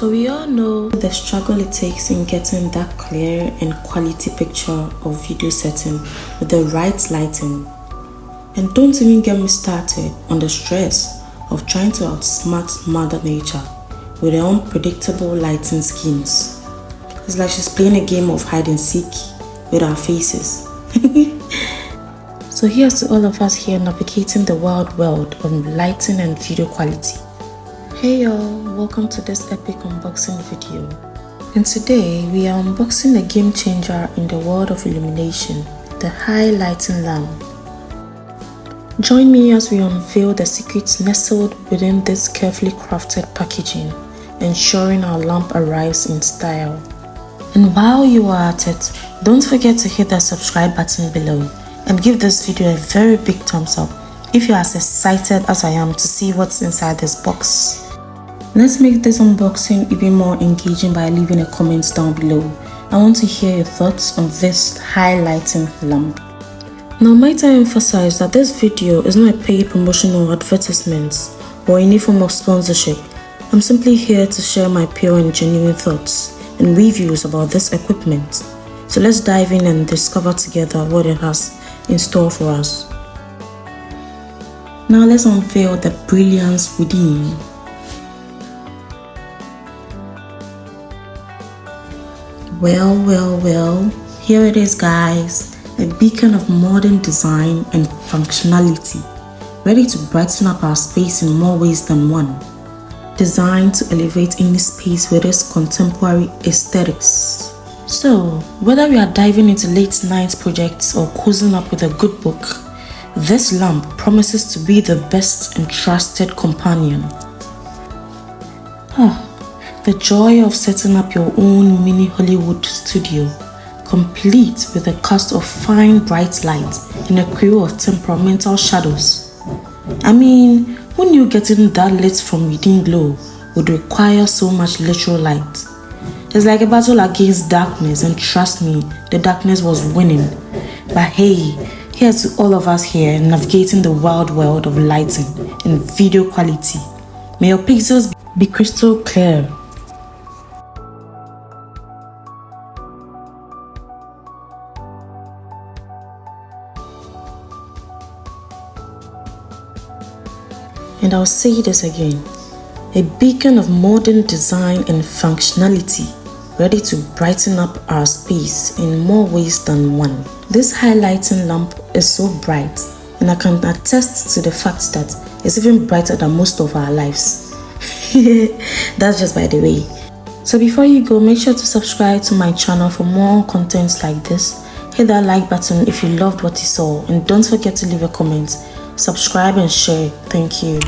So we all know the struggle it takes in getting that clear and quality picture of video setting with the right lighting. And don't even get me started on the stress of trying to outsmart Mother Nature with her unpredictable lighting schemes. It's like she's playing a game of hide and seek with our faces. So here's to all of us here navigating the wild world of lighting and video quality. Hey y'all, welcome to this epic unboxing video. And today we are unboxing a game changer in the world of illumination, the high lighting lamp. Join me as we unveil the secrets nestled within this carefully crafted packaging, ensuring our lamp arrives in style. And while you are at it, don't forget to hit that subscribe button below and give this video a very big thumbs up if you're as excited as I am to see what's inside this box. Let's make this unboxing even more engaging by leaving a comment down below. I want to hear your thoughts on this high lighting lamp. Now might I emphasize that this video is not a paid promotion or advertisement or any form of sponsorship. I'm simply here to share my pure and genuine thoughts and reviews about this equipment. So let's dive in and discover together what it has in store for us. Now let's unveil the brilliance within. Well, here it is guys, a beacon of modern design and functionality, ready to brighten up our space in more ways than one. Designed to elevate any space with its contemporary aesthetics. So, whether we are diving into late night projects or cozying up with a good book, this lamp promises to be the best and trusted companion. The joy of setting up your own mini Hollywood studio, complete with a cast of fine bright light and a crew of temperamental shadows. I mean, who knew getting that lit from within glow would require so much literal light? It's like a battle against darkness, and trust me, the darkness was winning. But hey, here's to all of us here navigating the wild world of lighting and video quality. May your pixels be crystal clear. And I'll say this again, a beacon of modern design and functionality, ready to brighten up our space in more ways than one. This highlighting lamp is so bright, and I can attest to the fact that it's even brighter than most of our lives. That's just by the way. So before you go, make sure to subscribe to my channel for more contents like this. Hit that like button if you loved what you saw, and don't forget to leave a comment. Subscribe and share. Thank you.